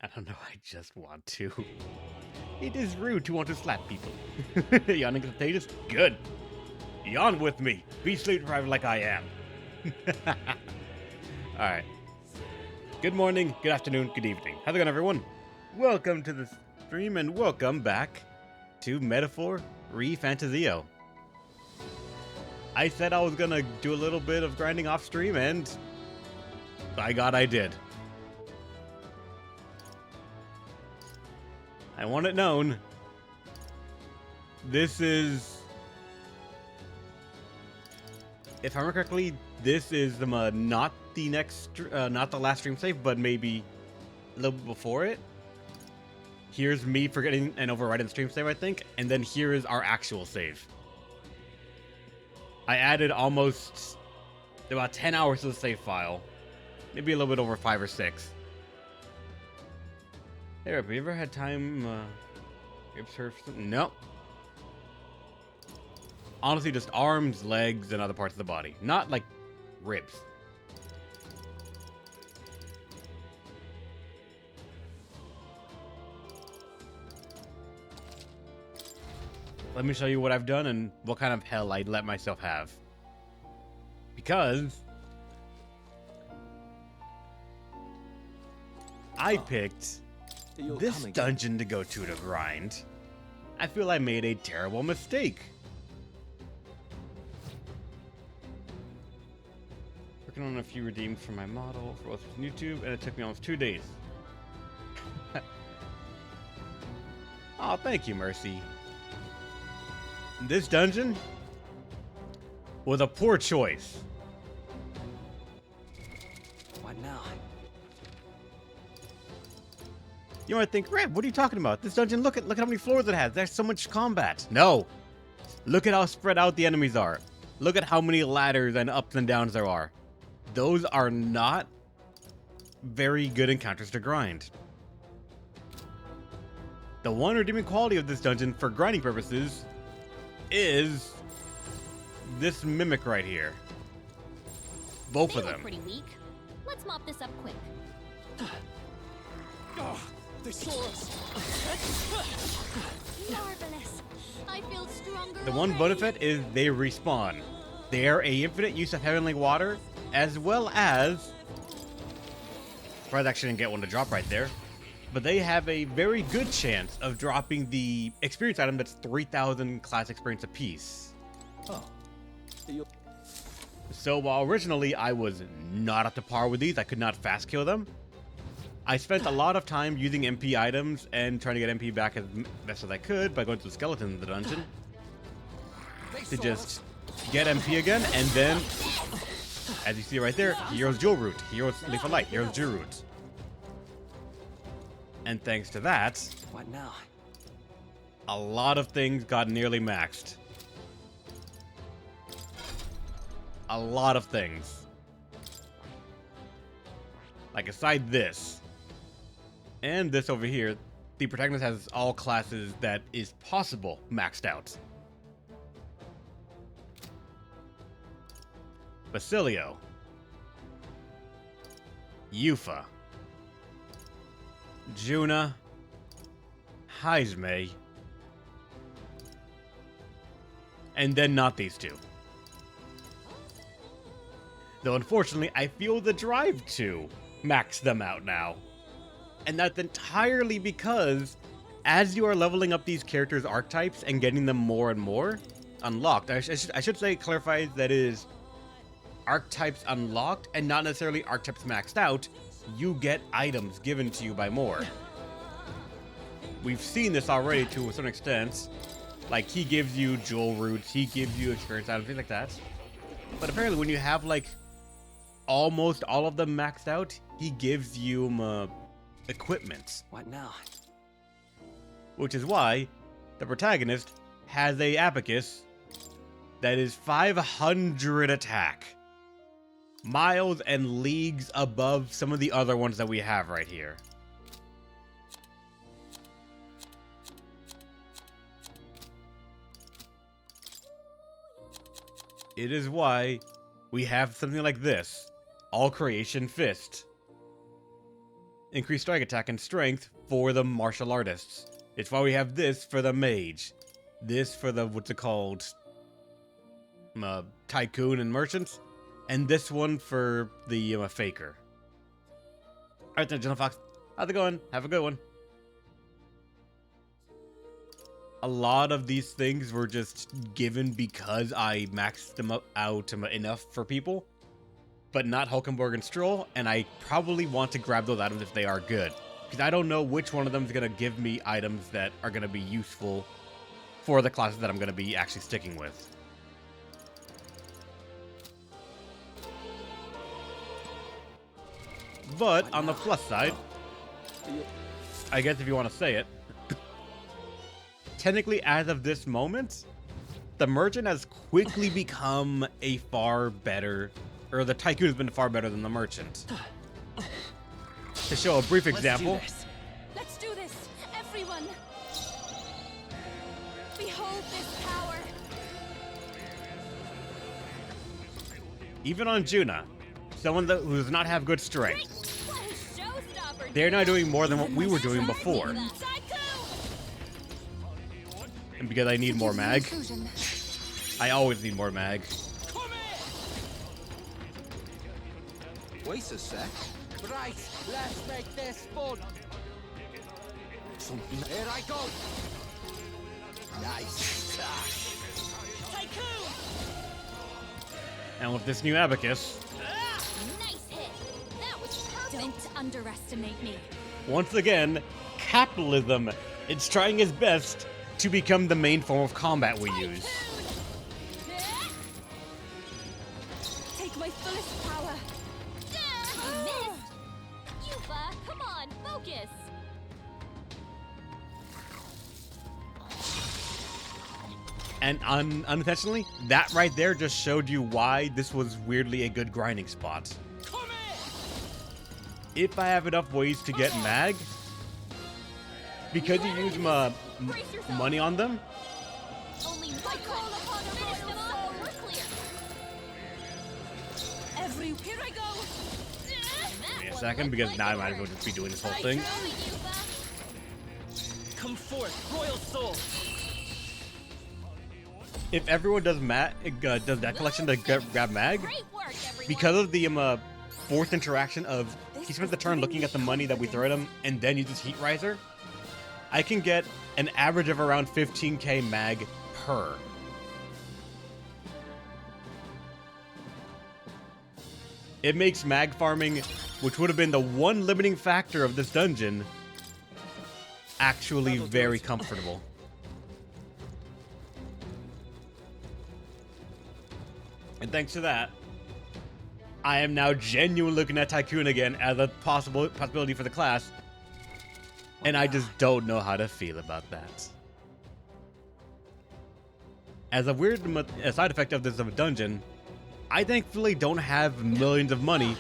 I don't know, I just want to. It is rude to want to slap people. Yawning contagious? Good. Yawn with me. Be sleep deprived like I am. Alright. Good morning, good afternoon, good evening. How's it going, everyone? Welcome to the stream and welcome back to Metaphor Refantazio. I said I was gonna do a little bit of grinding off stream, and by God, I did. I want it known. This is, if I remember correctly, this is the not the next, not the last stream save, but maybe a little bit before it. Here's me forgetting and overriding the stream save, I think, and then here is our actual save. I added almost about 10 hours to the save file, maybe a little bit over 5 or 6. Hey, have you ever had time, ribs hurt for something? No. Honestly, just arms, legs, and other parts of the body. Not, like, ribs. Let me show you what I've done and what kind of hell I'd let myself have. Because I picked this dungeon to go to grind. I feel I made a terrible mistake. Working on a few redeems for my model for both YouTube, and it took me almost 2 days. Oh, thank you, Mercy. This dungeon was a poor choice. What now? You might think, Reb, what are you talking about? This dungeon, look at how many floors it has. There's so much combat. No. Look at how spread out the enemies are. Look at how many ladders and ups and downs there are. Those are not very good encounters to grind. The one redeeming quality of this dungeon for grinding purposes is this mimic right here. Both of them. Pretty weak. Let's mop this up quick. They saw us. Marvelous. I feel stronger. The one benefit is they respawn. They are a infinite use of heavenly water, as well as, surprised I actually didn't get one to drop right there, but they have a very good chance of dropping the experience item that's 3,000 class experience apiece. Oh. So while originally I was not up to par with these, I could not fast kill them, I spent a lot of time using MP items and trying to get MP back as best as I could by going to the skeletons in the dungeon to just get MP again, and then, as you see right there, Hero's Jewel Root, Hero's Leaf of Light, Hero's Jewel Root. And thanks to that, What now? a lot of things got nearly maxed. A lot of things. Like aside this, and this over here, the protagonist has all classes that is possible maxed out. Basilio, Yufa, Juna, Heisme, and then not these two. Though unfortunately, I feel the drive to max them out now. And that's entirely because as you are leveling up these characters' archetypes and getting them more and more unlocked, I should say clarify that it is archetypes unlocked and not necessarily archetypes maxed out. You get items given to you by more. We've seen this already to a certain extent. Like, he gives you jewel roots, he gives you experience items, things like that. But apparently when you have, like, almost all of them maxed out, he gives you equipment. What now? Which is why the protagonist has a abacus that is 500 attack. Miles and leagues above some of the other ones that we have right here. It is why we have something like this, All Creation Fist. increased strike attack and strength for the martial artists. It's why we have this for the mage. This for the, what's it called? Tycoon and merchants. And this one for the faker. Alright then, Gentle Fox. How's it going? Have a good one. A lot of these things were just given because I maxed them out enough for people. But not Hulkenborg and Stroll, and I probably want to grab those items if they are good. Because I don't know which one of them is going to give me items that are going to be useful for the classes that I'm going to be actually sticking with. But on the plus side, I guess if you want to say it, technically as of this moment, the merchant has quickly become a far better, or the tycoon has been far better than the merchant. To show a brief example, Let's do this, everyone. Behold this power. even on Juna, someone who does not have good strength, What a showstopper. they're now doing more than what we were doing before. Psycho! And because I need more mag, I always need more mag. Wait a sec. Right, let's make this fun. Here I go. Nice. Tycoon! And with this new abacus, Nice hit. That was perfect. Don't underestimate me. once again, capitalism, it's trying its best to become the main form of combat we use. Take my fullest power. You missed. Yuba, come on, focus. And unintentionally, that right there just showed you why this was weirdly a good grinding spot. If I have enough ways to get mag, because you use money on them, Only one call upon the royal soul. We're clear. Here I go. give me a second, because now I might as well just be doing this whole thing. Come forth, royal soul. If everyone does does that collection to grab mag, Great work, everyone. because of the fourth interaction of he spends the turn looking at the money that we throw at him and then uses Heat Riser, I can get an average of around 15k mag per. It makes mag farming, which would have been the one limiting factor of this dungeon, actually very comfortable. And thanks to that, I am now genuinely looking at Tycoon again as a possibility for the class, and I just don't know how to feel about that. As a weird side effect of this dungeon, I thankfully don't have millions of money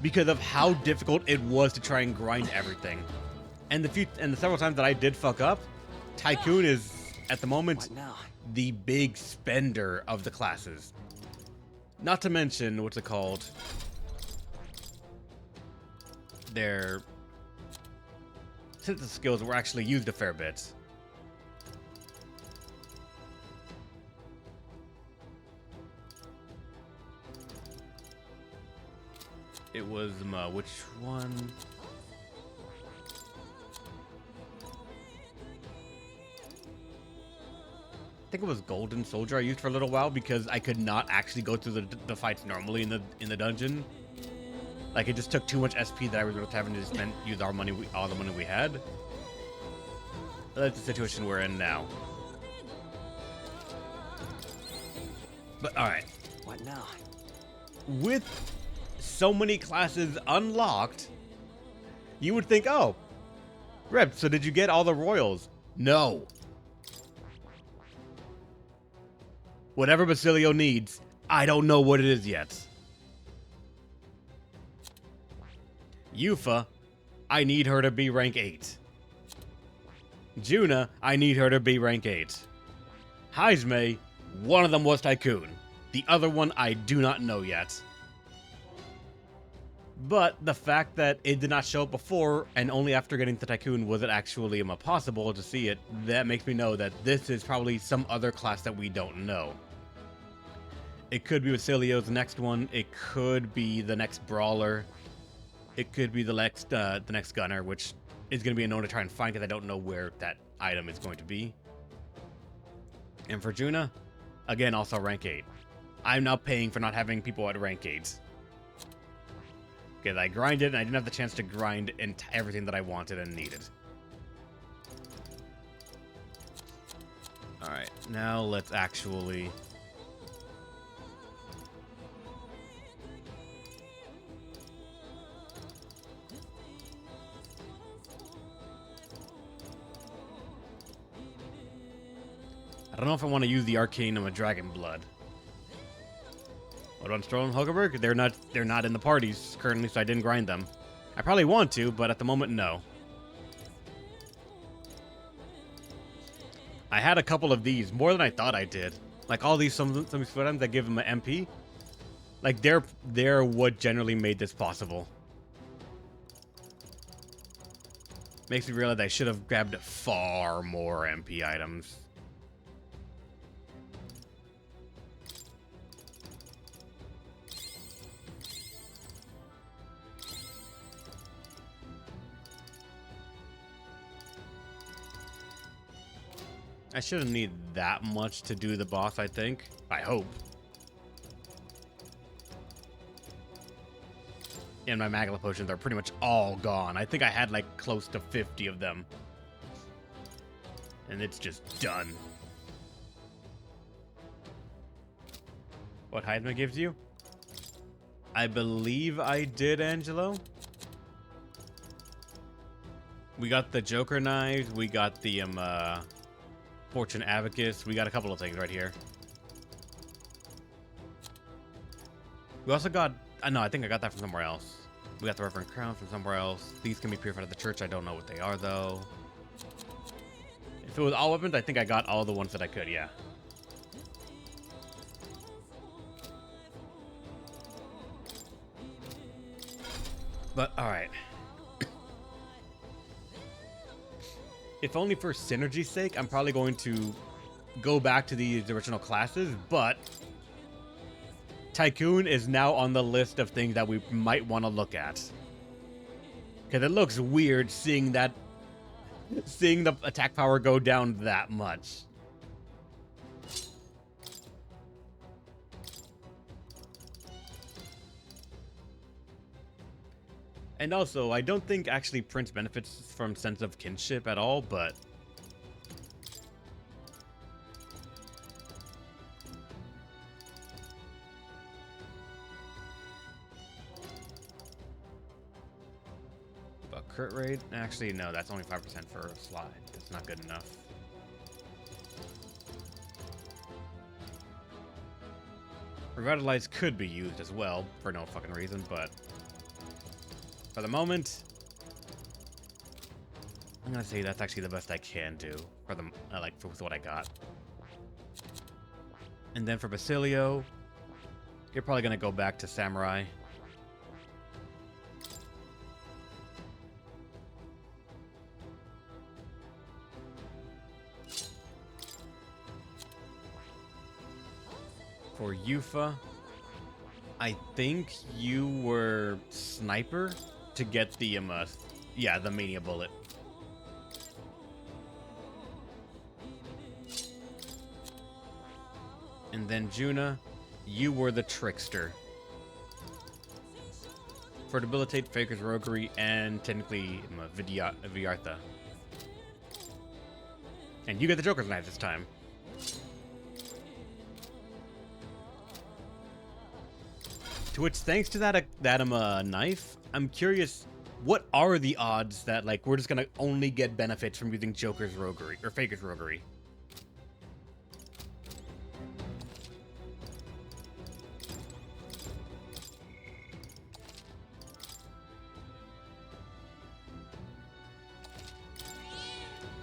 because of how difficult it was to try and grind everything. And the several times that I did fuck up, Tycoon is at the moment What now? the big spender of the classes. Not to mention, what's it called? Their synthesis skills were actually used a fair bit. It was, which one? I think it was Golden Soldier I used for a little while because I could not actually go through the fights normally in the dungeon. Like, it just took too much SP that I was having to just use our money, all the money we had. But that's the situation we're in now. But all right, What now? with so many classes unlocked, you would think, oh, Rep, so did you get all the royals? No. Whatever Basilio needs, I don't know what it is yet. Yufa, I need her to be rank 8. Juna, I need her to be rank 8. Heisme, one of them was Tycoon. The other one I do not know yet. But the fact that it did not show up before, and only after getting the Tycoon was it actually possible to see it, that makes me know that this is probably some other class that we don't know. It could be Basilio's next one, it could be the next Brawler, it could be the next Gunner, which is going to be unknown to try and find because I don't know where that item is going to be. And for Juna, again, also rank 8. I'm now paying for not having people at rank 8s. Because I grinded and I didn't have the chance to grind everything that I wanted and needed. Alright, now let's actually... I don't know if I want to use the Arcanum of Dragon Blood. What about Stroll and Hogerberg? They're not in the parties currently, so I didn't grind them. I probably want to, but at the moment, no. I had a couple of these, more than I thought I did. Like all these some items that give them an MP. Like they're what generally made this possible. Makes me realize I should have grabbed far more MP items. I shouldn't need that much to do the boss, I think. I hope. And my Magla potions are pretty much all gone. I think I had like close to 50 of them. And it's just done. What Heidma gives you? I believe I did, Angelo. We got the Joker knives, we got the Fortune Abacus. We got a couple of things right here. We also got... no, I think I got that from somewhere else. We got the Reverend Crown from somewhere else. These can be purified at the church. I don't know what they are, though. If it was all weapons, I think I got all the ones that I could, yeah. But, alright. If only for synergy's sake, I'm probably going to go back to these original classes, but Tycoon is now on the list of things that we might want to look at. Because it looks weird seeing the attack power go down that much. And also, I don't think actually Prince benefits from sense of kinship at all, but... But crit rate? Actually, no, that's only 5% for a slide. That's not good enough. Revitalize could be used as well, for no fucking reason, but... For the moment, I'm gonna say that's actually the best I can do for the with what I got. And then for Basilio, you're probably gonna go back to Samurai. For Yufa, I think you were Sniper to get the the Mania Bullet. And then Juna, you were the Trickster. For Debilitate, Faker's Roguery, and technically Vidyartha. And you get the Joker's Knife this time. To which, thanks to that knife, I'm curious, what are the odds that we're just gonna only get benefits from using Joker's Roguery or Faker's Roguery?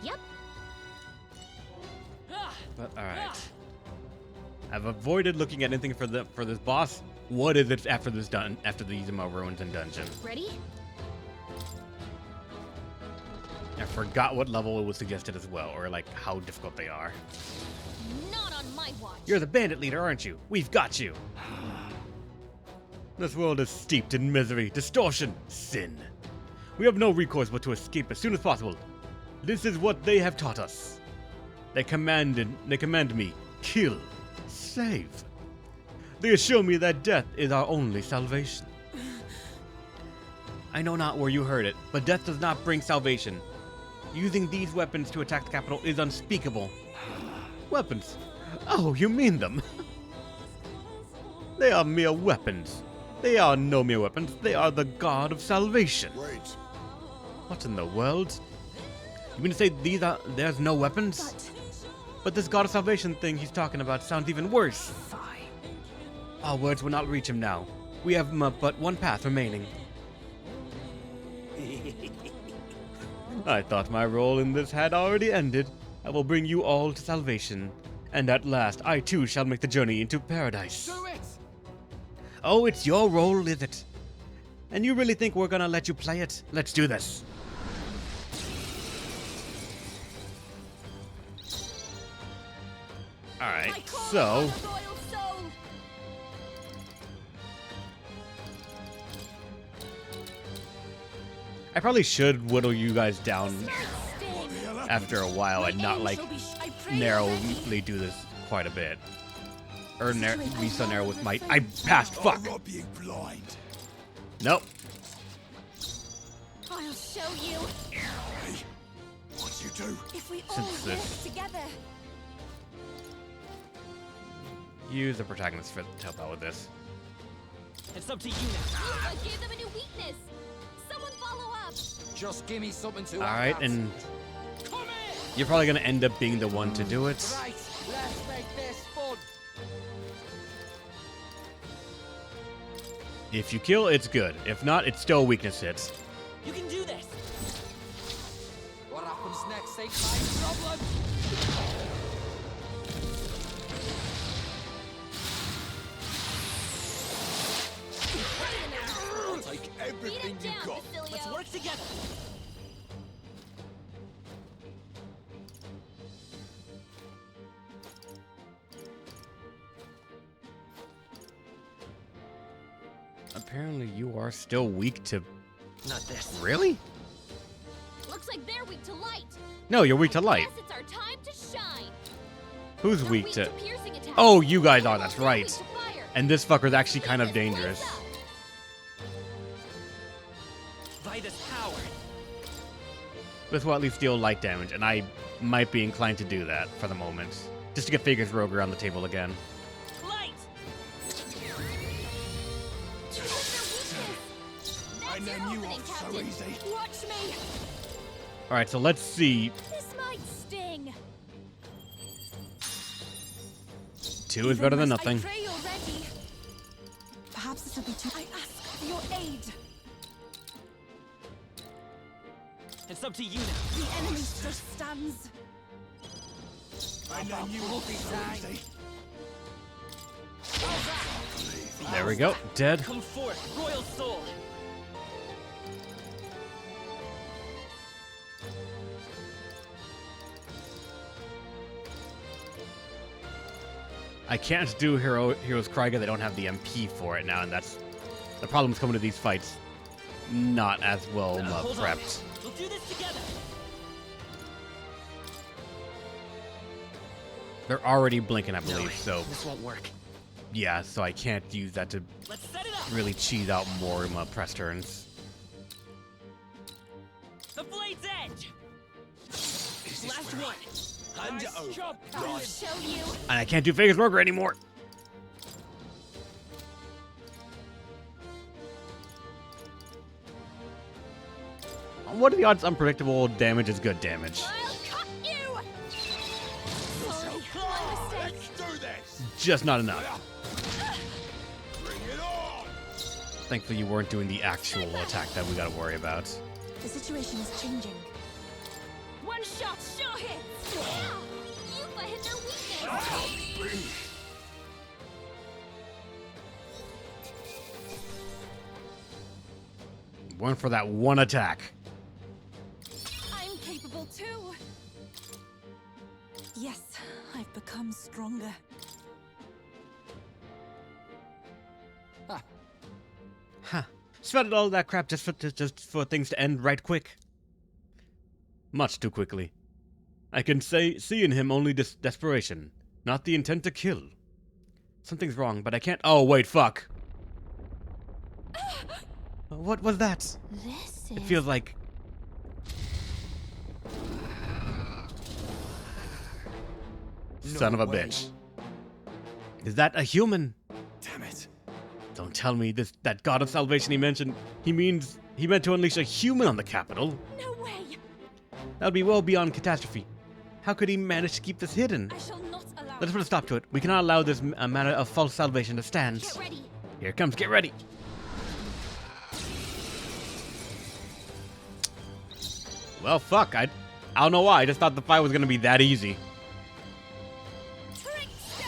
Yep. But all right, I've avoided looking at anything for this boss What is it after this done? After these ruins and dungeon? Ready? I forgot what level it was suggested as well, or like how difficult they are. Not on my watch. You're the bandit leader, aren't you? We've got you. This world is steeped in misery, distortion, sin. We have no recourse but to escape as soon as possible. This is what they have taught us. They command me, kill, save. They assure me that death is our only salvation. I know not where you heard it, but death does not bring salvation. Using these weapons to attack the capital is unspeakable. Weapons? Oh, you mean them? They are mere weapons. They are no mere weapons. They are the god of salvation. Wait. What in the world? You mean to say there's no weapons? But this god of salvation thing he's talking about sounds even worse. Our words will not reach him now. We have but one path remaining. I thought my role in this had already ended. I will bring you all to salvation. And at last, I too shall make the journey into paradise. Do it! Oh, it's your role, is it? And you really think we're gonna let you play it? Let's do this. Alright, so... I probably should whittle you guys down after a while and not, like, narrowly do this quite a bit. Or be so narrow with my... I passed, fuck! I'm not being blind. Nope. I'll show you. Hey, what you do? If we all Since work this- together. Use the protagonist to help out with this. It's up to you now. I gave them a new weakness. Someone follow up. Just give me something to Alright, act and Come in! you're probably gonna end up being the one to do it. Right, let's make this fun. If you kill, it's good. If not, it's still a weakness hit. You can do this. What happens next ain't my problem. I'll take Beat everything it you down, got. Facilio. Let's work together. Apparently you are still weak to... Not this. Really? Looks like they're weak to light. No, you're weak to light. Guess it's our time to shine. Who's We're weak to... piercing attacks. Oh, you guys are, that's They're weak right. to fire. And this fucker's actually kind of Keep this place dangerous. up. By this power. This will at least deal light damage, and I might be inclined to do that for the moment. Just to get Fager's Roger on the table again. Light. And then you off so easy. Watch me. Alright, so let's see. This might sting. 2 is better than nothing. I pray you're ready. Perhaps this will be too. I ask for your aid. It's up to you now. The enemy still stands. And then you off so easy. There we go. Dead. Come forth, royal soul. I can't do Hero's Cry because I don't have the MP for it now, and that's the problem's coming to these fights. Not as well Hold on. prepped. We'll do this together. They're already blinking, I No, believe, so this won't work. yeah, so I can't use that to Let's set it up. really cheese out more press turns. The blade's edge. Last one. Hand it over. job. I'll show you. And I can't do Fager's Roger anymore. What are the odds unpredictable damage is good damage? I'll cut you. Sorry, my mistake. Let's do this. Just not enough. Bring it on. Thankfully you weren't doing the actual attack that we gotta worry about. The situation is changing. One shot, sure hits. You've hit their weakness. Went for that one attack. I'm capable too. Yes, I've become stronger. Huh. Spent all that crap just for things to end right quick. Much too quickly. I can see in him only desperation, not the intent to kill. Something's wrong, but I can't. Oh, wait, fuck. What was that? This It is... feels like. Son of a bitch. Is that a human? Damn it. Don't tell me that god of salvation he mentioned. He meant to unleash a human on the capital. No way! That would be well beyond catastrophe. How could he manage to keep this hidden? I shall not allow... Let's put a stop to it. We cannot allow this matter of false salvation to stand. Get ready! Here it comes. Get ready. Well, fuck. I don't know why. I just thought the fight was gonna be that easy. Trickster!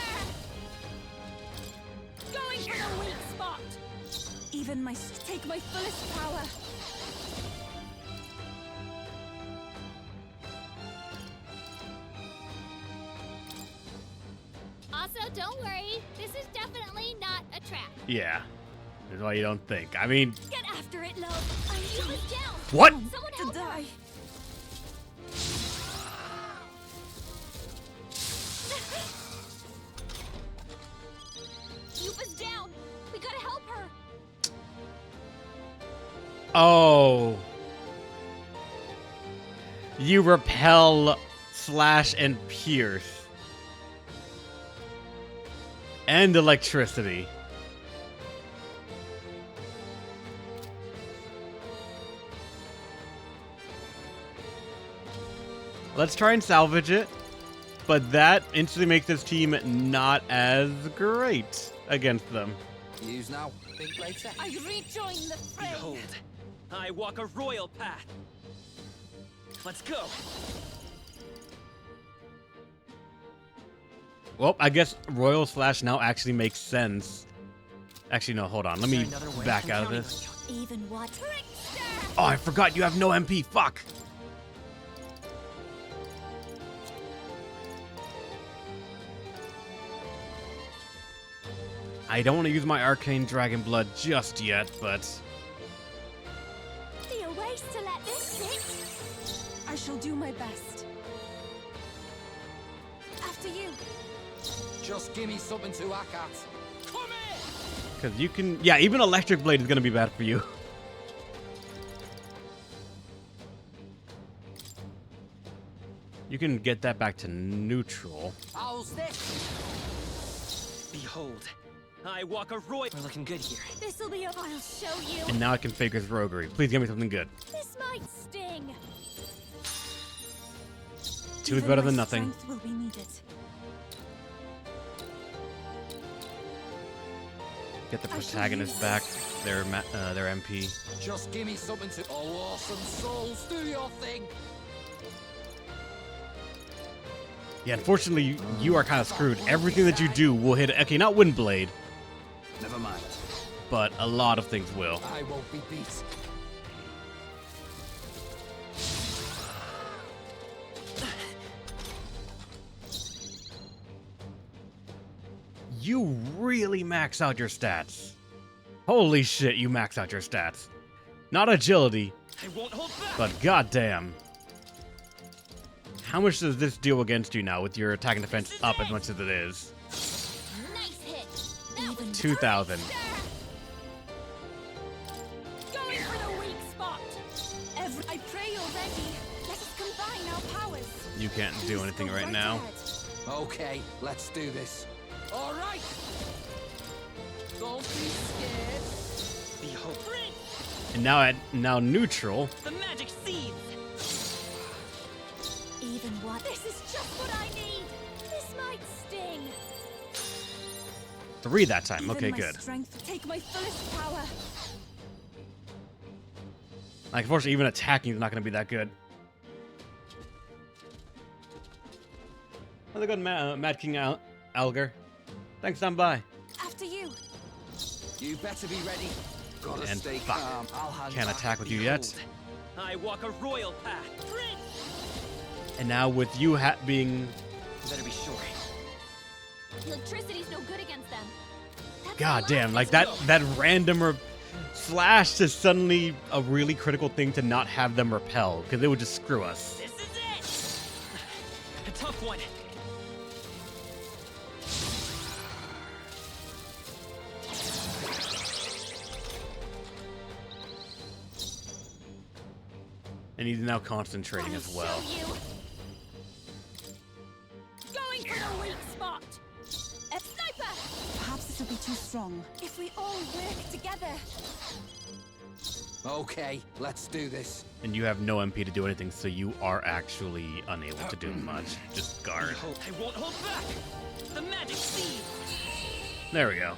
Going for the weak spot! Even take my fullest power. Also, don't worry. This is definitely not a trap. Yeah. That's why you don't think. I mean, Get after it, love! I need was down. what? Someone to help her. die. Yupa's down. We gotta help her. Oh. You repel, slash, and pierce. And electricity. Let's try and salvage it. But that instantly makes this team not as great against them. Use now. Think later. I rejoin the fray. Behold, I walk a royal path. Let's go. Well, I guess Royal Slash now actually makes sense. Actually, no, hold on. Let me back out of this. Even what? Trickster! Oh, I forgot you have no MP. Fuck. I don't want to use my Arcane Dragon Blood just yet, but... Be a waste to let this sit. I shall do my best. After you. Just give me something to hack at. Come in. Because you can... Yeah, even Electric Blade is going to be bad for you. You can get that back to neutral. How's this? Behold, I walk a royal. We're looking good here. This'll be a... I'll show you. And now I can fake his roguery. Please give me something good. This might sting. 2 is better than nothing. Strength will be needed. Get the I shall protagonist use back. Their MP. Just give me something to... Oh, awesome souls, do your thing. Yeah, unfortunately, you are kind of screwed. Everything that you do will hit... Okay, not Windblade, Never mind. but a lot of things will. I won't be beat. You really max out your stats. Holy shit, you max out your stats. Not agility, I won't hold back. but goddamn. How much does this deal against you now with your attack and defense up as much as it is? Nice hit. That was 2,000. Going for the weak spot. I pray you're ready. Let us combine our powers. You can't do Please anything go right now. ahead. Okay, let's do this. All right. Don't be scared. Behold, And now neutral. the magic seeds. Even what? This is just what I need. This might sting. 3 that time. Even Okay, my good. Strength, take my fullest power. Like, unfortunately, even attacking is not going to be that good. How's it going, Mad King Alger? Thanks, stand by. After you. You better be ready. Gotta And stay fuck. calm. I'll hand Can't back attack the with you yet. I walk a royal path. And now with you being... Better be sure. Electricity's no good against them. That's God a damn, lot. like that random slash is suddenly a really critical thing to not have them repel, because it would just screw us. This is it! A tough one. And he's now concentrating as well. Show you. Going for the weak spot. A sniper. Perhaps this will be too strong. If we all work together. Okay, let's do this. And you have no MP to do anything, so you are actually unable to do much. Just guard. I won't hold back. The magic seed. There we go.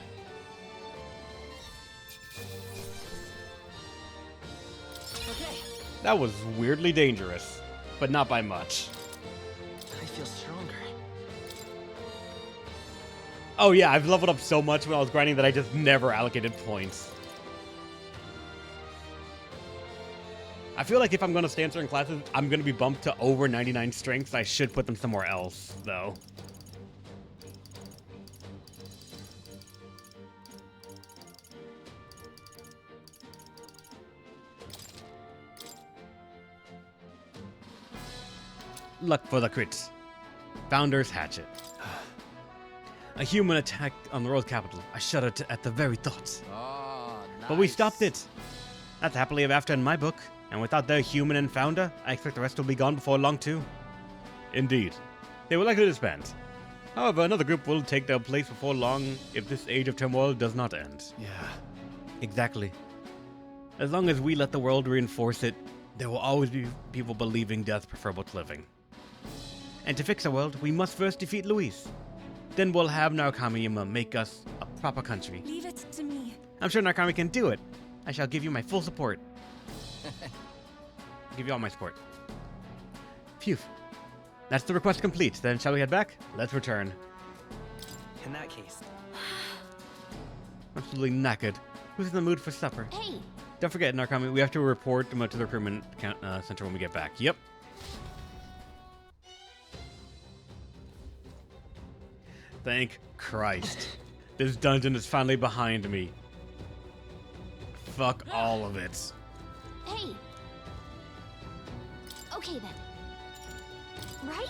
Okay, That was weirdly dangerous, but not by much. I feel stronger. Oh yeah, I've leveled up so much when I was grinding that I just never allocated points. I feel like if I'm going to stay in certain classes, I'm going to be bumped to over 99 strengths. I should put them somewhere else, though. Luck for the crits. Founder's Hatchet. A human attack on the royal capital. I shuddered at the very thought. Oh, nice. But we stopped it. That's happily ever after in my book. And without their human and founder, I expect the rest will be gone before long too. Indeed. They will likely disband. However, another group will take their place before long if this age of turmoil does not end. Yeah. Exactly. As long as we let the world reinforce it, there will always be people believing death preferable to living. And to fix the world, we must first defeat Luis. Then we'll have Narukami make us a proper country. Leave it to me. I'm sure Narukami can do it. I shall give you my full support. Give you all my support. Phew. That's the request complete. Then shall we head back? Let's return. In that case, Absolutely knackered. Who's in the mood for supper? Hey, Don't forget, Narukami, we have to report to the recruitment center when we get back. Yep. Thank Christ. This dungeon is finally behind me. Fuck all of it. hey. Okay then. Right?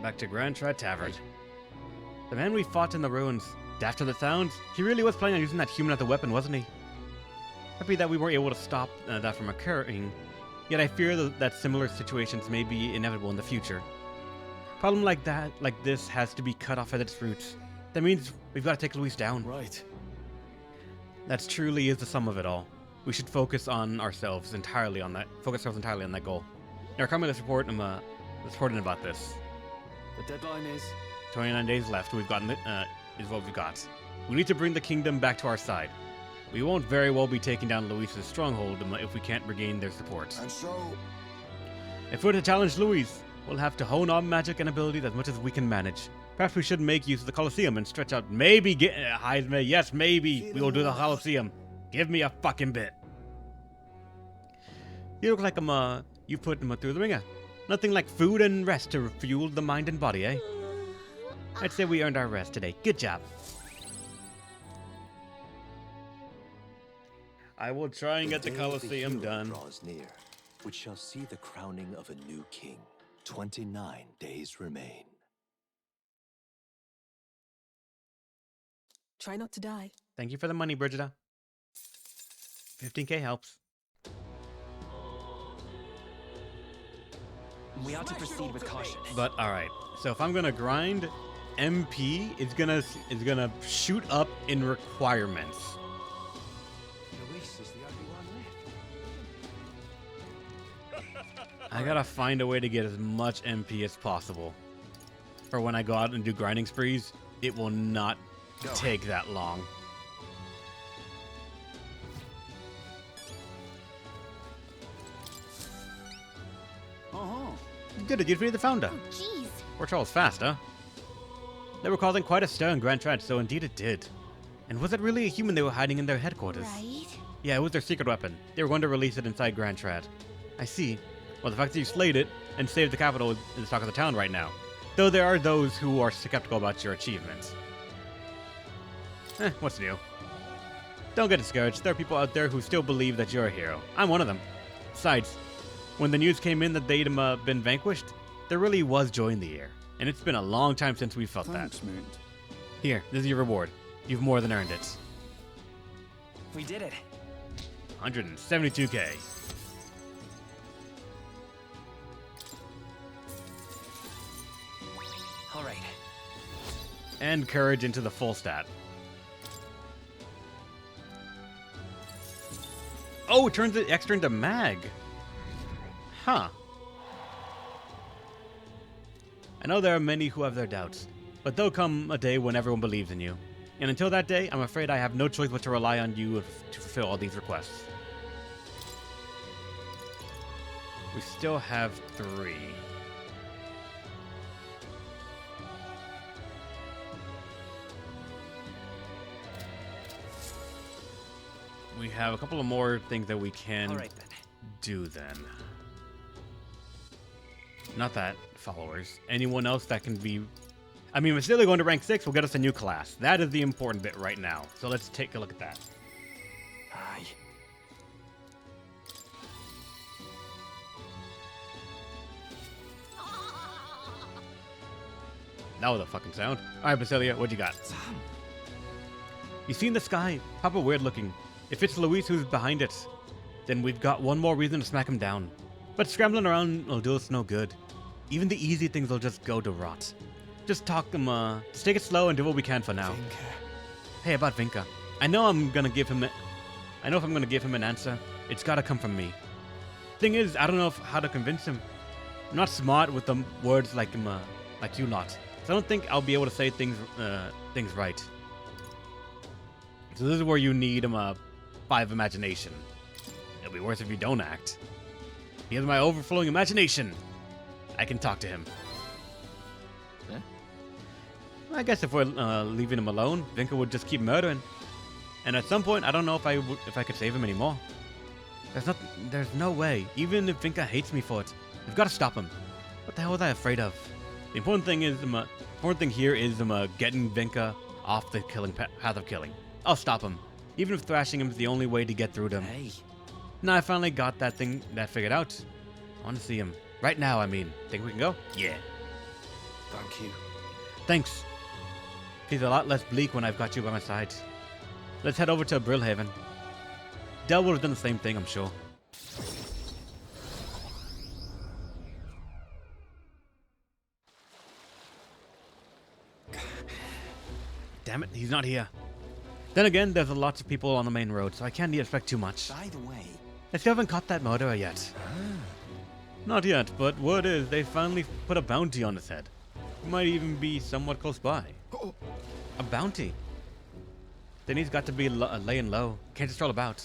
Back to Grand Trat Tavern. The man we fought in the ruins, daft to the sounds, he really was planning on using that human as a weapon, wasn't he? Happy that we were able to stop that from occurring, yet I fear that similar situations may be inevitable in the future. Problem like this has to be cut off at its roots. That means we've got to take Luis down. Right. That truly is the sum of it all. We should focus ourselves entirely on that goal. Now, come let's report him about this. The deadline is... 29 days left. We've gotten is what we've got. We need to bring the kingdom back to our side. We won't very well be taking down Luis's stronghold if we can't regain their support. And so, If we're to challenge Luis, we'll have to hone our magic and abilities as much as we can manage. Perhaps we should make use of the Colosseum and stretch out. Maybe get Heisman. Yes, maybe we will do the Colosseum. Give me a fucking bit. You look like you put him through the ringer. Nothing like food and rest to fuel the mind and body, eh? I'd say we earned our rest today. Good job. I will try and get the day of Colosseum hero done. draws near, which shall see the crowning of a new king. 29 days remain. Try not to die. Thank you for the money, Brigida. 15k helps. we ought to proceed with caution. But all right, so if I'm gonna grind, MP is gonna shoot up in requirements. Luis is the only one left. I gotta find a way to get as much MP as possible. For when I go out and do grinding sprees, it will not take that long. You did it, you defeated the founder. Oh, jeez. Or Charles fast, huh? They were causing quite a stir in Grand Trad, so indeed it did. And was it really a human they were hiding in their headquarters? Right. Yeah, it was their secret weapon. They were going to release it inside Grand Trad. I see. Well, the fact that you slayed it and saved the capital is the talk of the town right now. Though there are those who are skeptical about your achievements. What's new? Don't get discouraged. There are people out there who still believe that you're a hero. I'm one of them. Besides, when the news came in that they'd been vanquished, there really was joy in the air. And it's been a long time since we felt Thanks, that. mate. Here, this is your reward. You've more than earned it. We did it. 172k. All right. And courage into the full stat. Oh, it turns it extra into mag. Huh. I know there are many who have their doubts, but there'll come a day when everyone believes in you. And until that day, I'm afraid I have no choice but to rely on you to fulfill all these requests. We still have 3. We have a couple of more things that we can All right then. do then. Not that, followers. Anyone else that can be... I mean, Vasily going to rank 6 will get us a new class. That is the important bit right now. So let's take a look at that. Aye. That was a fucking sound. Alright, Basilia, what you got? You seen the sky? Proper weird looking. If it's Luis who's behind it, then we've got one more reason to smack him down. But scrambling around will do us no good. Even the easy things will just go to rot. Just just take it slow and do what we can for now. Hey, about Vinka. I know if I'm gonna give him an answer, it's gotta come from me. Thing is, I don't know how to convince him. I'm not smart with the words like you lot. So I don't think I'll be able to say things right. So this is where you need 5 imagination. It'll be worse if you don't act. He has my overflowing imagination. I can talk to him. Huh? I guess if we're leaving him alone, Vinka would just keep murdering. And at some point, I don't know if I could save him anymore. There's no way. Even if Vinka hates me for it, we've got to stop him. What the hell was I afraid of? The important thing here is getting Vinka off the path of killing. I'll stop him, even if thrashing him is the only way to get through to him. Hey. Now I finally got that figured out. I want to see him. Right now, I mean. Think we can go? Yeah. Thank you. Thanks. He's a lot less bleak when I've got you by my side. Let's head over to Brillhaven. Del would have done the same thing, I'm sure. Damn it, he's not here. Then again, there's lots of people on the main road, so I can't expect too much. By the way, I still haven't caught that murderer yet. Not yet, but word is they finally put a bounty on his head. He might even be somewhat close by. A bounty? Then he's got to be laying low. Can't just stroll about.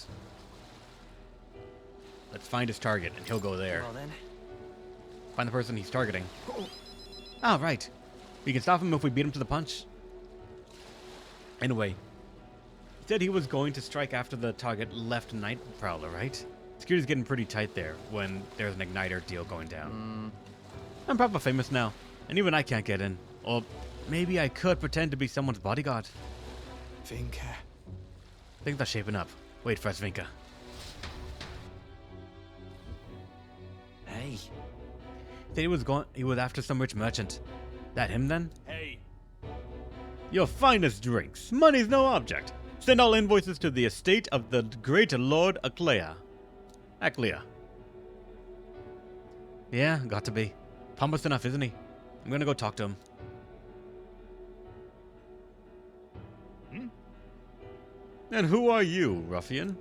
Let's find his target, and he'll go there. Well then. Find the person he's targeting. Ah, right. We can stop him if we beat him to the punch. Anyway, he said he was going to strike after the target left Night Prowler, right? Security's getting pretty tight there when there's an igniter deal going down. I'm proper famous now, and even I can't get in. Or maybe I could pretend to be someone's bodyguard. Vinka. Things are shaping up. Wait for us, Vinka. Hey. Said he was after some rich merchant. That him then? Hey, Your finest drinks. Money's no object. Send all invoices to the estate of the great Lord Aclea. Yeah, got to be. Pompous enough, isn't he? I'm gonna go talk to him. And who are you, ruffian?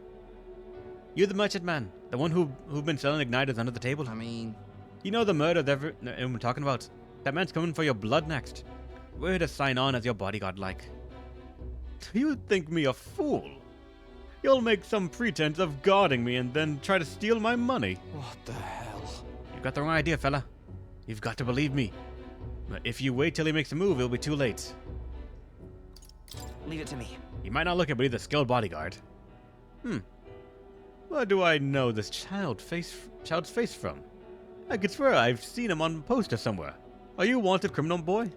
You're the merchant man, the one who've been selling igniters under the table. I mean, You know the murder that we're talking about? That man's coming for your blood next. We're here to sign on as your bodyguard, like. You think me a fool? You'll make some pretense of guarding me and then try to steal my money. what the hell? You've got the wrong idea, fella. You've got to believe me. But if you wait till he makes a move, it'll be too late. Leave it to me. He might not look it, but he's a skilled bodyguard. Where do I know this child's face from? I could swear I've seen him on a poster somewhere. Are you a wanted criminal, boy?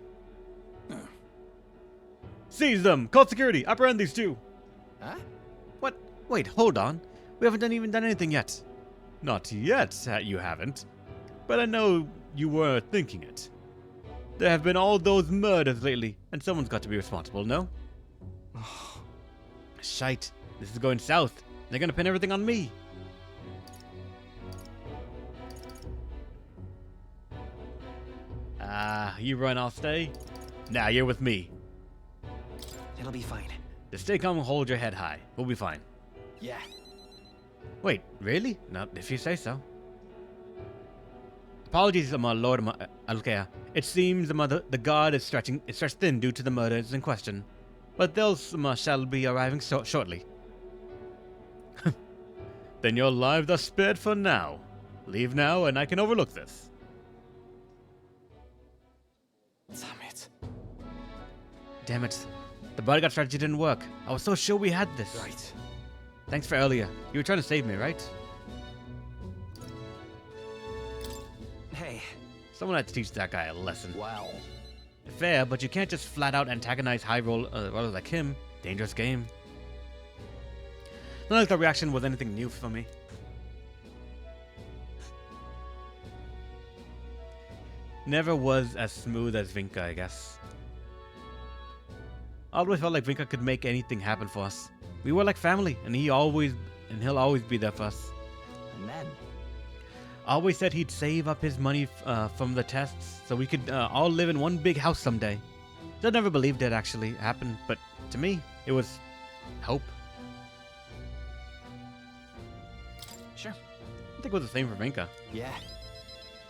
Seize them! Call security! Apprehend these two! Huh? What? Wait, hold on. We haven't even done anything yet. Not yet, you haven't. But I know you were thinking it. There have been all those murders lately, and someone's got to be responsible, no? Shite. This is going south. They're gonna pin everything on me. You run, I'll stay. Nah, you're with me. It'll be fine. Just stay calm and hold your head high. We'll be fine. Yeah. Wait, really? Not if you say so. Apologies, my lord, Alkea. It seems the god is stretched thin due to the murders in question, but those shall be arriving shortly. Then your lives are spared for now. Leave now, and I can overlook this. Damn it. Damn it. The bodyguard strategy didn't work. I was so sure we had this. Right. Thanks for earlier. You were trying to save me, right? Hey. Someone had to teach that guy a lesson. Wow. Fair, but you can't just flat out antagonize high rollers like him. Dangerous game. Not like the reaction was anything new for me. Never was as smooth as Vinka, I guess. I always felt like Vinka could make anything happen for us. We were like family, and he'll always be there for us. And then? Always said he'd save up his money from the tests so we could all live in one big house someday. I never believed it actually happened, but to me, it was hope. Sure. I think it was the same for Vinka. Yeah.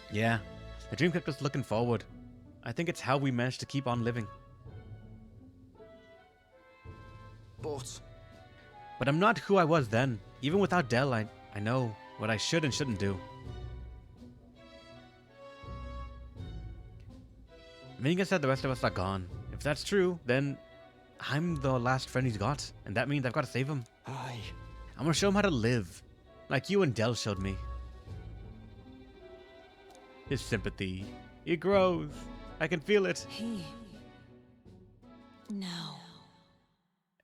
Yeah, the dream kept us looking forward. I think it's how we managed to keep on living. But I'm not who I was then. Even without Dell, I know what I should and shouldn't do. Minga said the rest of us are gone. If that's true, then I'm the last friend he's got, and that means I've got to save him. Aye. I'm gonna show him how to live, like you and Dell showed me. His sympathy, it grows. I can feel it. He. Now.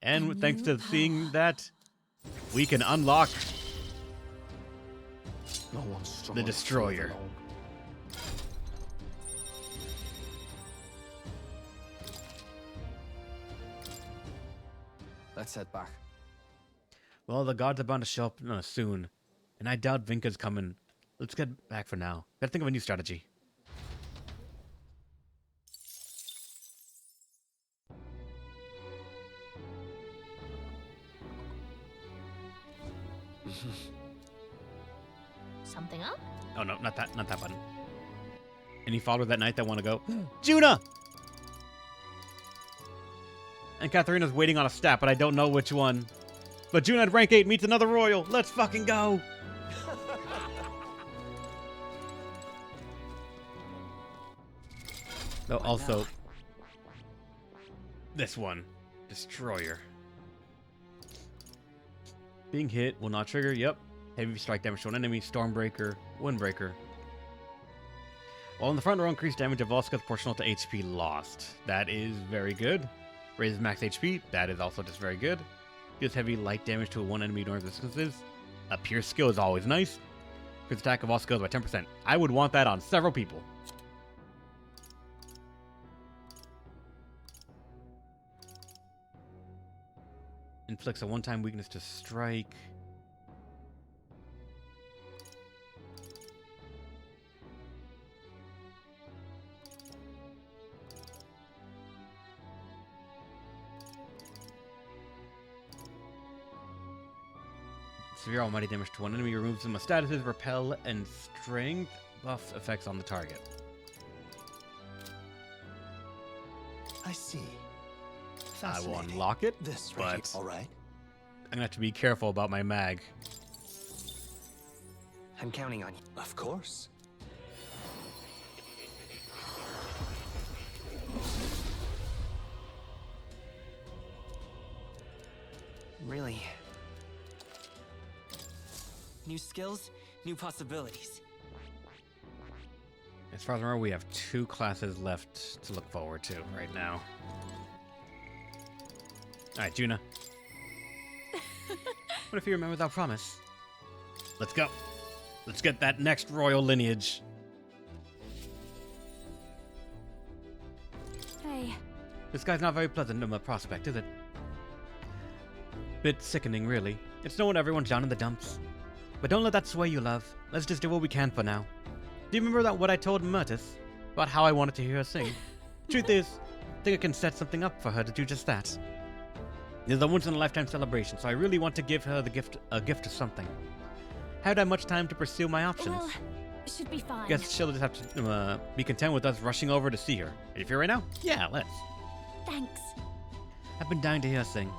And A thanks new to seeing power. that, we can unlock No one's strong the enough to Destroyer. live alone. Let's head back. Well, the gods are bound to show up soon, and I doubt Vinka's coming. Let's get back for now. Gotta think of a new strategy. Something up? Oh no, not that button. Any follower that night that want to go? Juna! And Katharina's waiting on a stat, but I don't know which one. But Juna at rank 8 meets another royal. Let's fucking go! Though also, this one, Destroyer. Being hit will not trigger. Yep. Heavy strike damage to an enemy. Stormbreaker. Windbreaker. While in the front row, increased damage of all skills proportional to HP lost. That is very good. Raises max HP. That is also just very good. Gives heavy light damage to one enemy during distances. A pierce skill is always nice. Increase attack of all skills by 10%. I would want that on several people. Inflicts a one-time weakness to strike. Severe almighty damage to one enemy. Removes some statuses, repel, and strength buff effects on the target. I see. I will Fascinating. unlock it, This right but here, all right? I'm gonna have to be careful about my mag. I'm counting on you. Of course. really. New skills, new possibilities. As far as I remember, we have 2 classes left to look forward to right now. Alright, Juna. What if you remember without promise? Let's go. Let's get that next royal lineage. Hey, This guy's not very pleasant of a prospect, is it? Bit sickening, really. It's knowing everyone's down in the dumps. But don't let that sway you, love. Let's just do what we can for now. Do you remember what I told Myrtis? About how I wanted to hear her sing? Truth is, I think I can set something up for her to do just that. This is a once-in-a-lifetime celebration, so I really want to give her a gift of something. Haven't had much time to pursue my options. well, should be fine. Guess she'll just have to be content with us rushing over to see her. Are you free right now? Yeah, let's. Thanks. I've been dying to hear her sing.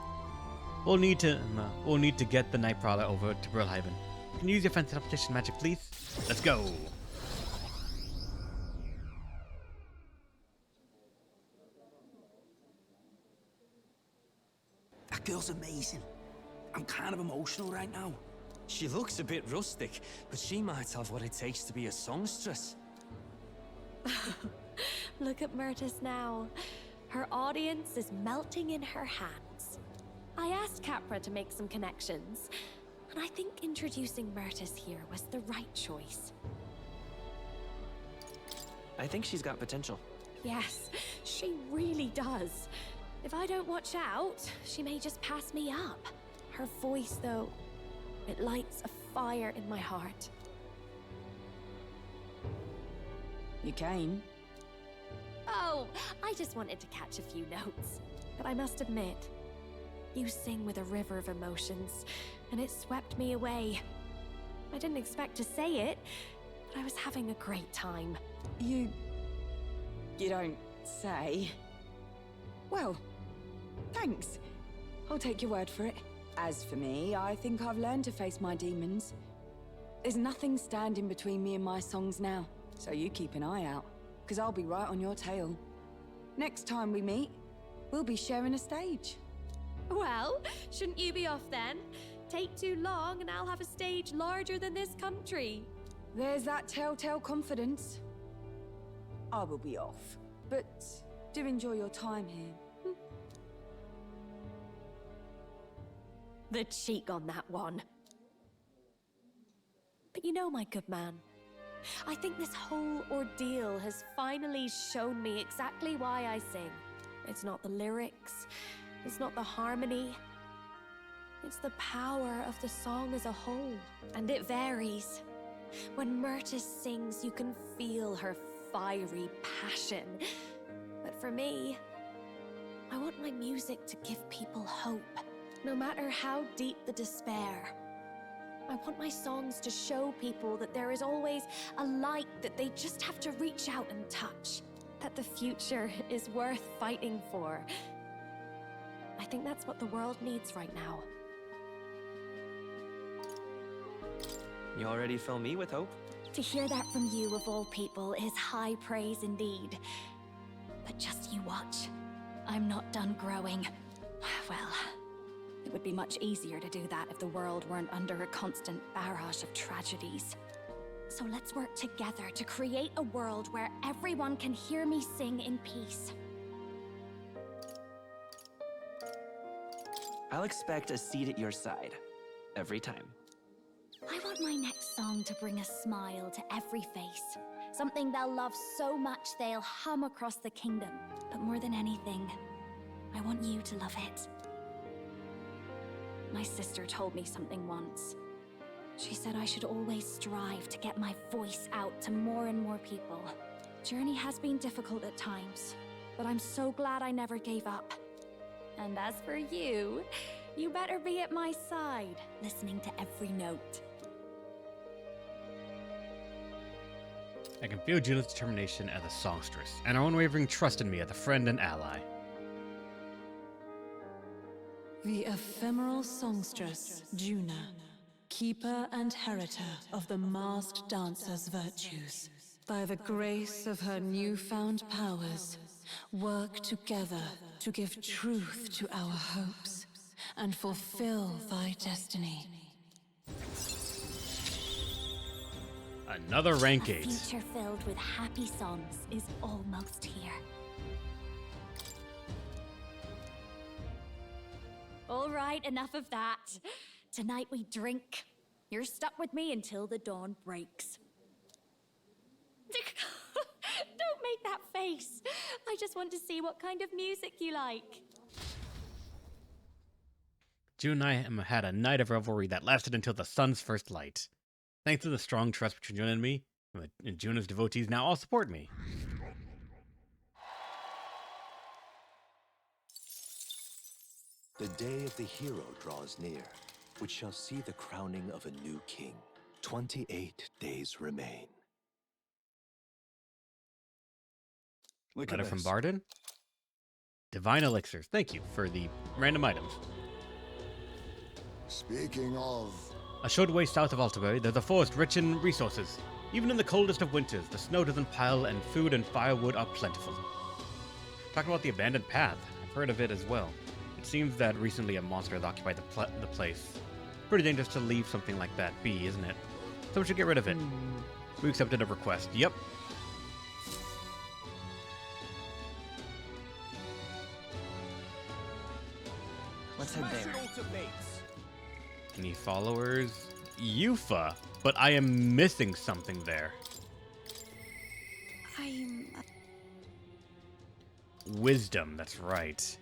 We'll need to get the Night Prowler over to Brilhaven. Can you use your fence teleportation magic, please? Let's go. That girl's amazing. I'm kind of emotional right now. She looks a bit rustic, but she might have what it takes to be a songstress. Look at Myrtis now. Her audience is melting in her hands. I asked Capra to make some connections, and I think introducing Myrtis here was the right choice. I think she's got potential. Yes, she really does. If I don't watch out, she may just pass me up. Her voice, though, it lights a fire in my heart. You came? Oh, I just wanted to catch a few notes. But I must admit, you sing with a river of emotions, and it swept me away. I didn't expect to say it, but I was having a great time. You don't say. Well, thanks. I'll take your word for it. As for me, I think I've learned to face my demons. There's nothing standing between me and my songs now, so you keep an eye out, because I'll be right on your tail. Next time we meet, we'll be sharing a stage. Well, shouldn't you be off then? Take too long and I'll have a stage larger than this country. There's that telltale confidence. I will be off, but do enjoy your time here. The cheek on that one. But you know, my good man, I think this whole ordeal has finally shown me exactly why I sing. It's not the lyrics, it's not the harmony, it's the power of the song as a whole. And it varies. When Myrtis sings, you can feel her fiery passion. But for me, I want my music to give people hope, no matter how deep the despair. I want my songs to show people that there is always a light that they just have to reach out and touch. That the future is worth fighting for. I think that's what the world needs right now. You already fill me with hope. To hear that from you, of all people, is high praise indeed. But just you watch. I'm not done growing. Well, it would be much easier to do that if the world weren't under a constant barrage of tragedies. So let's work together to create a world where everyone can hear me sing in peace. I'll expect a seat at your side. Every time. I want my next song to bring a smile to every face. Something they'll love so much they'll hum across the kingdom. But more than anything, I want you to love it. My sister told me something once. She said I should always strive to get my voice out to more and more people. Journey has been difficult at times, but I'm so glad I never gave up. And as for you, you better be at my side, listening to every note. I can feel Juna's determination as a songstress, and her unwavering trust in me as a friend and ally. The ephemeral songstress, Juna, keeper and heritor of the masked dancer's virtues. By the grace of her newfound powers, work together to give truth to our hopes and fulfill thy destiny. Another rank A 8. future filled with happy songs is almost here. All right, enough of that. Tonight we drink. You're stuck with me until the dawn breaks. Don't make that face. I just want to see what kind of music you like. June and I had a night of revelry that lasted until the sun's first light. Thanks to the strong trust between June and me, and Juna's devotees now all support me. The day of the hero draws near, which shall see the crowning of a new king. 28 days remain. Look Letter at from this. Barden. Divine elixirs. Thank you for the random items. Speaking of, A short way south of Altabury, there's a forest rich in resources. Even in the coldest of winters, the snow doesn't pile and food and firewood are plentiful. Talking about the abandoned path, I've heard of it as well. It seems that recently a monster has occupied the place. Pretty dangerous to leave something like that be, isn't it? So we should get rid of it. We accepted a request. Yep. Let's head Smash there. it all to bits. Any followers? Yufa. But I am missing something there. I'm... Wisdom, that's right.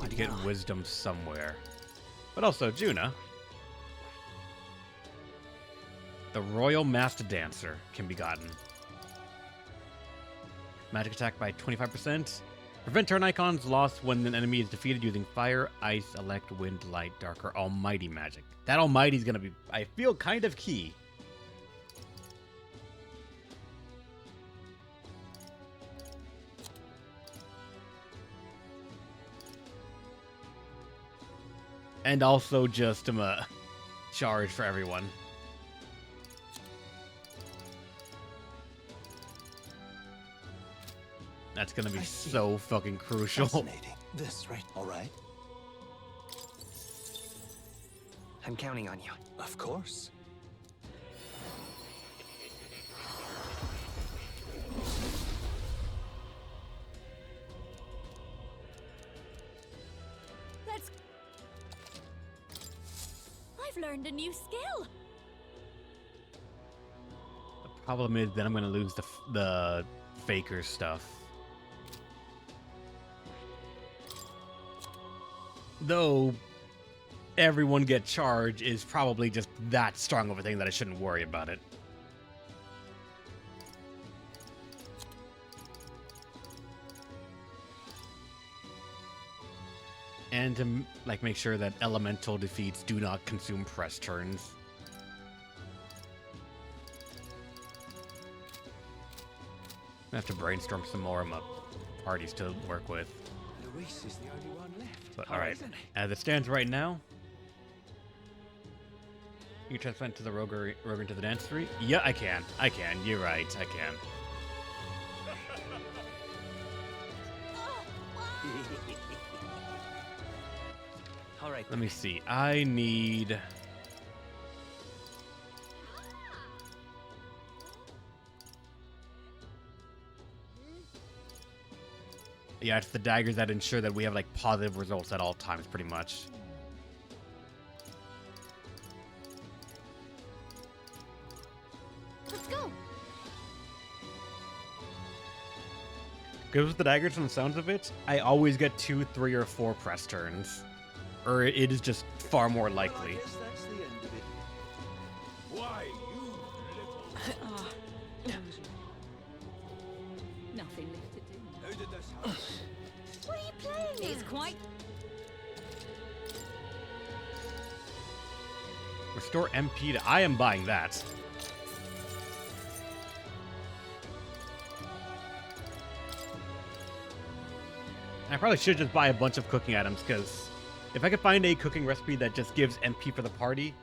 Need to get wisdom somewhere. But also, Juna. The Royal Masked Dancer can be gotten. Magic attack by 25%. Prevent turn icons lost when an enemy is defeated using fire, ice, elect, wind, light, dark, or almighty magic. That almighty is going to be, I feel, kind of key. And also just a charge for everyone. That's gonna be so fucking crucial. Fascinating. This, right? All right. I'm counting on you. Of course. Let's... I've learned a new skill. The problem is then I'm gonna lose the faker stuff. Though everyone get charge is probably just that strong of a thing that I shouldn't worry about it. And to like make sure that elemental defeats do not consume press turns. I have to brainstorm some more parties to work with. Luis is the only one left. But alright, as it stands right now, you can transfer to the rogue into the dance tree? Yeah, I can. You're right, I can. All right. Let me see. I need... Yeah, it's the daggers that ensure that we have, like, positive results at all times, pretty much. Let's go. Because with the daggers, from the sounds of it, I always get 2, 3, or 4 press turns. Or it is just far more likely. I guess that's the end of it. Why, you little... Nothing left to do. Who did this happen? What are you playing? It's quite... Restore MP to... I am buying that. I probably should just buy a bunch of cooking items, because if I could find a cooking recipe that just gives MP for the party,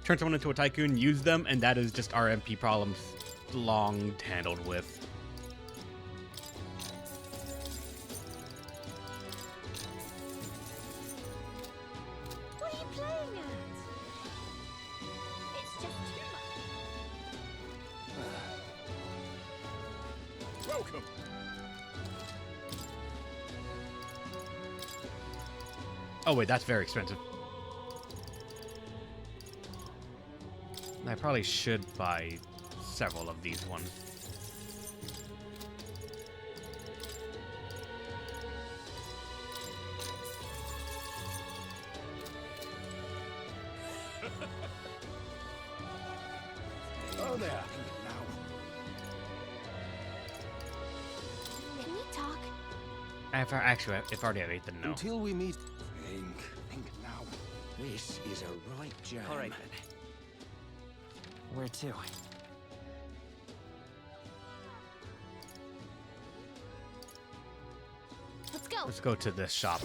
turn someone into a tycoon, use them, and that is just our MP problems long handled with. Welcome. Oh wait, that's very expensive. I probably should buy several of these ones. Oh there. Now. Can we talk? I've already have 8, then no. Until we meet. Think now. This is a right jam. All right then. Where to? Let's go. Let's go to this shop.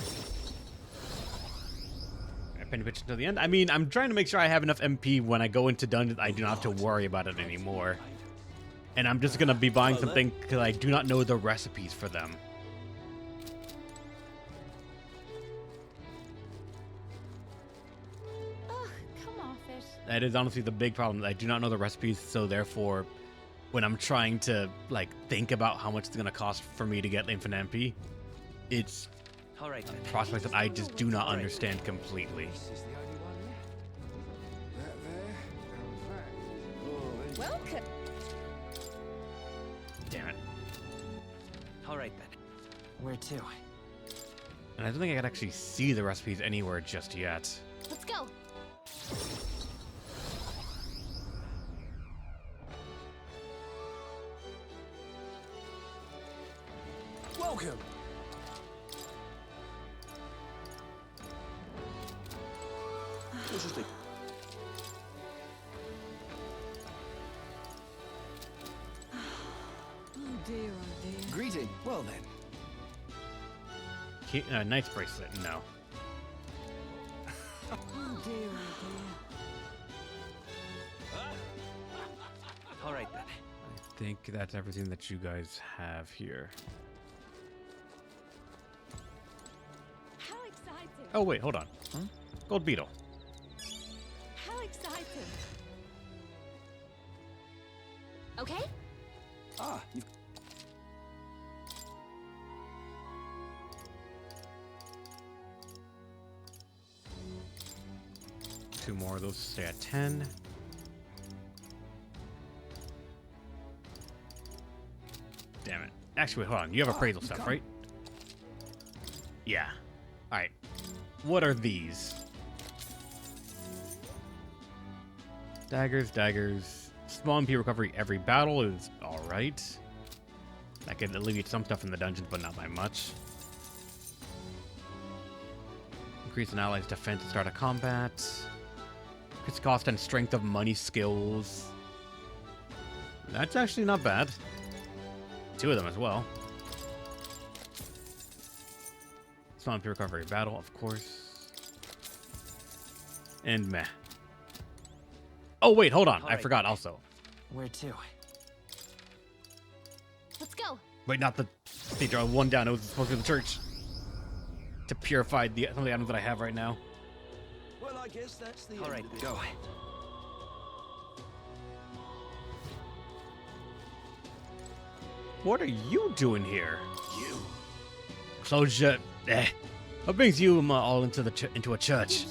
I pay attention until the end. I mean, I'm trying to make sure I have enough MP when I go into dungeons. I do not have to worry about it anymore. And I'm just gonna be buying something because I do not know the recipes for them. Ugh, come off it. That is honestly the big problem. I do not know the recipes, so therefore, when I'm trying to like think about how much it's gonna cost for me to get infinite MP, it's All right then. prospects that I just do not understand completely. This is the only one left. Welcome. Damn it. All right then. Where to? And I don't think I can actually see the recipes anywhere just yet. Let's go. Welcome. Interesting. Oh dear, oh dear. Greeting. Well then. Knight's bracelet, no. Oh dear, oh All right then. I think that's everything that you guys have here. How exciting! Oh wait, hold on. Gold beetle. How exciting! Okay? Ah, you've. Two more of those stay at 10. Damn it. Actually, wait, hold on. You have appraisal you stuff, come. right? Yeah. Alright. What are these? Daggers, daggers. Small MP recovery every battle is alright. That could alleviate some stuff in the dungeons, but not by much. Increase an ally's defense at start of combat. Increase cost and strength of money skills. That's actually not bad. 2 of them as well. Small MP recovery battle, of course. And meh. Oh wait, hold on. I Alright. forgot also. Where to? Let's go. Wait, not the cathedral. One down. It was supposed to be the church. To purify some of the items that I have right now. Well, I guess that's the All end right, of it. go. What are you doing here? You. Closure. What brings you all into a church?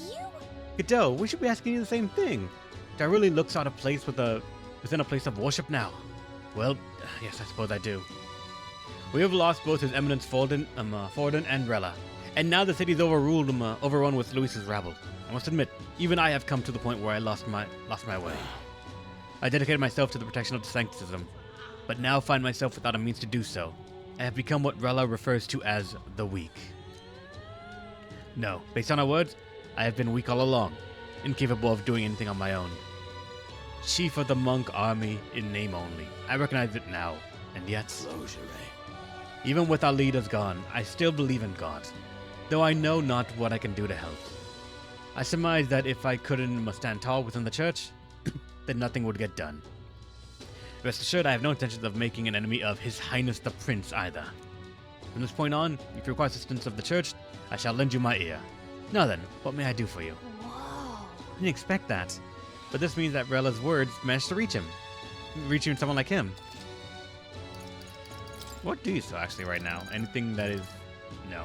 Did you? Godot, we should be asking you the same thing. Do I really looks out of place within a place of worship now? Well, yes, I suppose I do. We have lost both His Eminence Forden and Rella, and now the city's overrun with Luis's rabble. I must admit, even I have come to the point where I lost my way. I dedicated myself to the protection of the sanctism, but now find myself without a means to do so. I have become what Rella refers to as the weak. No, based on her words, I have been weak all along, incapable of doing anything on my own. Chief of the monk army in name only. I recognize it now, and yet, Closure, eh? even with our leaders gone, I still believe in God, though I know not what I can do to help. I surmise that if I couldn't stand tall within the church, then nothing would get done. Rest assured, I have no intentions of making an enemy of His Highness the Prince either. From this point on, if you require assistance of the church, I shall lend you my ear. Now then, what may I do for you? Whoa. Didn't expect that. But this means that Rella's words managed to reach him. Reaching someone like him. What do you sell actually right now? Anything that is... No.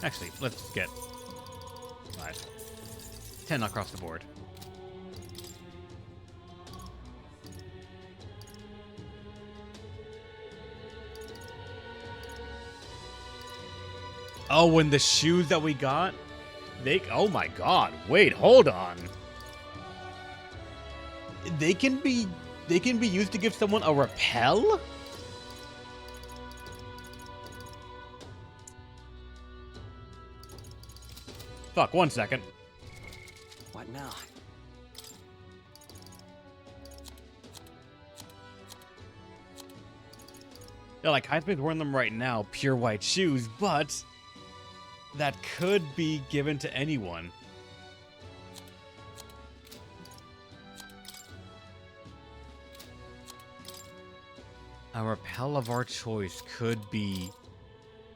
Actually, let's get 5. 10 across the board. Oh, and the shoes that we got? Oh my god, wait, hold on. They can be used to give someone a repel? Fuck, 1 second. What now? Yeah, like Hype's wearing them right now, pure white shoes, but that could be given to anyone. A repel of our choice could be,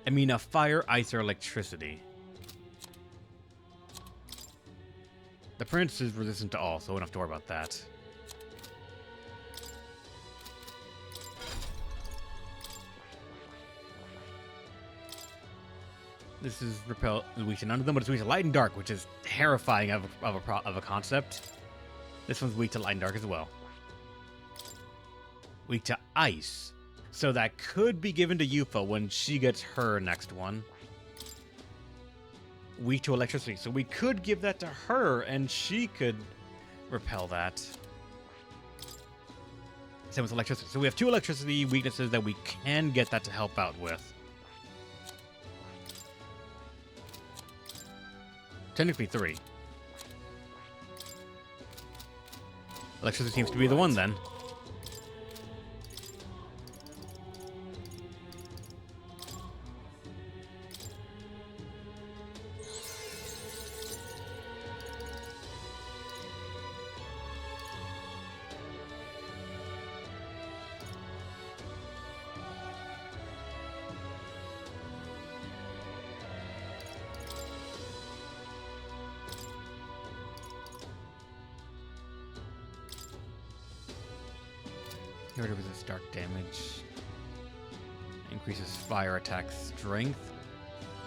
I mean, a fire, ice, or electricity. The prince is resistant to all, so we don't have to worry about that. This is repel weak to none of them, but it's weak to light and dark, which is terrifying of a concept. This one's weak to light and dark as well. Weak to ice. So that could be given to Yufa when she gets her next one. Weak to electricity. So we could give that to her and she could repel that. Same with electricity. So we have 2 electricity weaknesses that we can get that to help out with. Technically 3. Electricity seems to be the one then. Here to resist dark damage. Increases fire attack strength.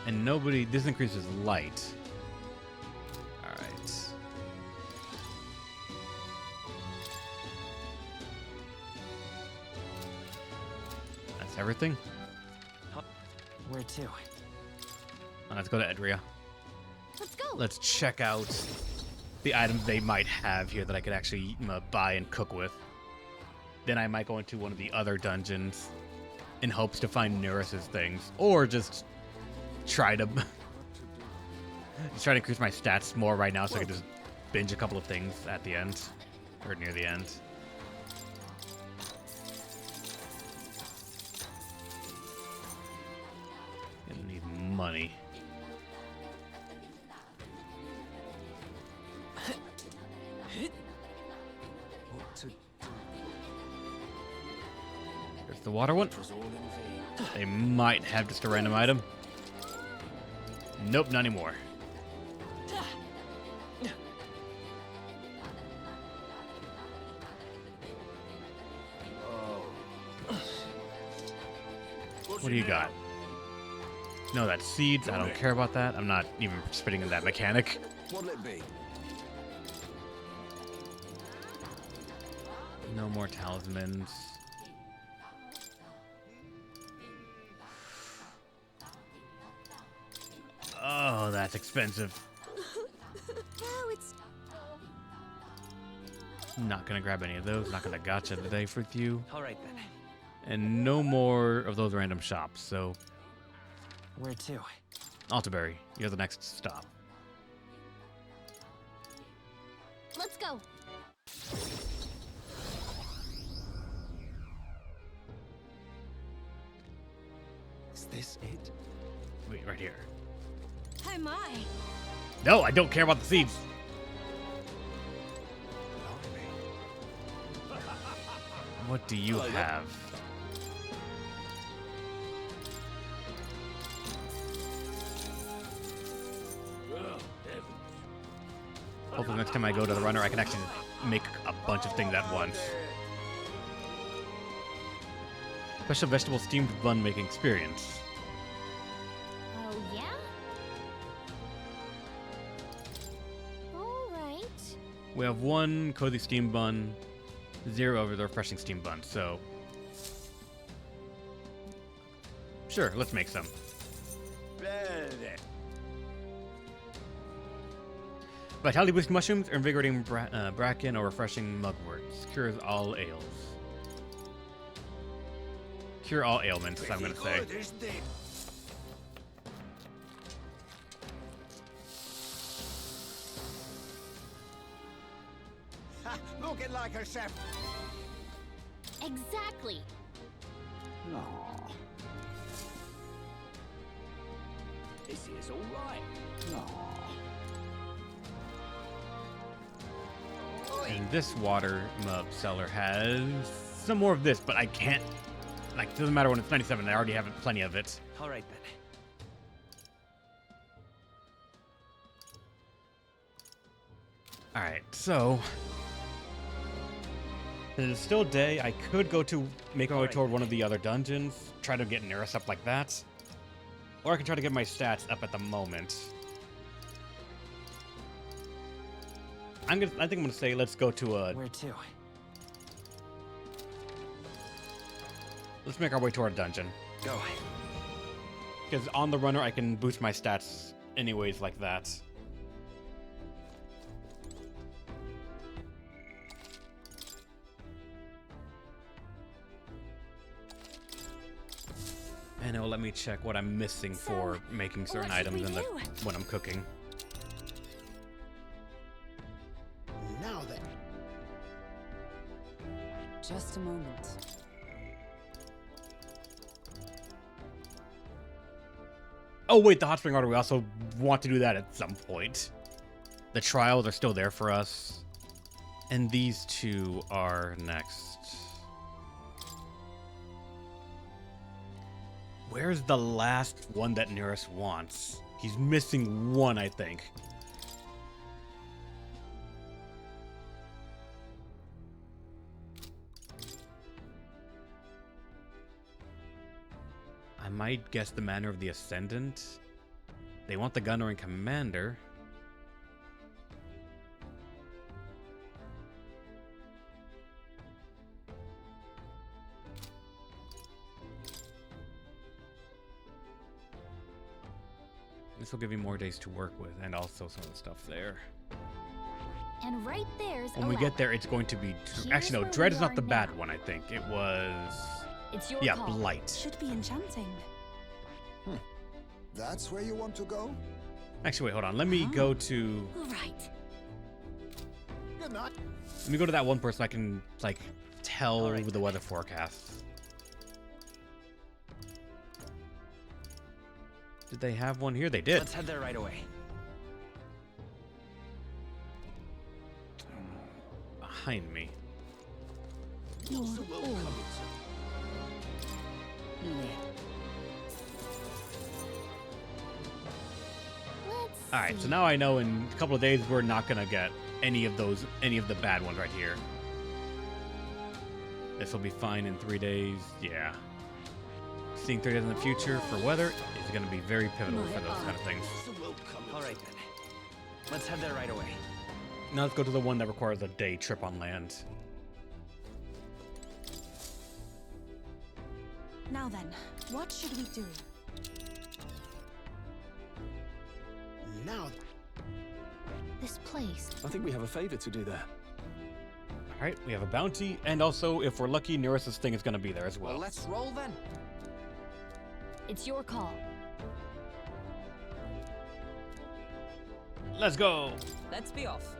And nobody... This increases light. Alright. That's everything? Where to? Let's go to Edria. Let's go. Let's check out the items they might have here that I could actually buy and cook with. Then I might go into one of the other dungeons in hopes to find Neris's things, or just try to increase my stats more right now, so I can just binge a couple of things at the end or near the end. Gonna need money. There's the water one. They might have just a random item. Nope, not anymore. What do you got? No, that's seeds. I don't care about that. I'm not even participating in that mechanic. What'll it be? No more talismans. Oh, that's expensive. No, it's... Not gonna grab any of those. Not gonna gotcha today with you. All right then. And no more of those random shops. So, Where to? Altaberry, you're the next stop. Let's go. Is this it? Wait, right here. Oh my. No, I don't care about the seeds. What do you have? Hopefully next time I go to the runner, I can actually make a bunch of things at once. Special vegetable steamed bun making experience. Oh, yeah? Alright. We have 1 cozy steamed bun, 0 over the refreshing steamed bun, so... Sure, let's make some. Vitality boost mushrooms, or invigorating bracken, or refreshing mugworts. Cures all ails. Cure all ailments, I'm gonna say. Looking like a chef. Exactly. No. This is all right. No. And this water cellar has some more of this, but I can't. Like, doesn't matter when it's 97. I already have plenty of it. All right then. All right, so it is still day. I could go to make my way toward one of the other dungeons, try to get Nearest up like that, or I can try to get my stats up at the moment. I think I'm gonna say let's go to a. Where to? Let's make our way to our dungeon. Go. Because on the runner I can boost my stats anyways like that. And it will let me check what I'm missing for making certain items in the when I'm cooking. Now then. Just a moment. Oh wait, the hot spring order, we also want to do that at some point. The trials are still there for us. And these two are next. Where's the last one that Nearest wants? He's missing one, I think. I might guess the Manor of the Ascendant. They want the Gunner and Commander. This will give you more days to work with, and also some of the stuff there. And right there's when we get there, it's going to be... Actually, no, Dread is not the bad one, I think. It was... It's your call. Blight. Should be enchanting. That's where you want to go? Actually, wait, hold on. Let me go to... All right. You're not. Let me go to that one person I can, like, tell the weather forecast. Did they have one here? They did. Let's head there right away. Behind me. Alright, so now I know in a couple of days we're not gonna get any of the bad ones right here. This will be fine in 3 days, yeah. Seeing 3 days in the future for weather is gonna be very pivotal for those kind of things. Alright then. Let's head there right away. Now let's go to the one that requires a day trip on land. Now then, what should we do? Now. This place. I think we have a favor to do there. Alright, we have a bounty, and also, if we're lucky, Nearest's thing is gonna be there as well. Well, let's roll then. It's your call. Let's go! Let's be off.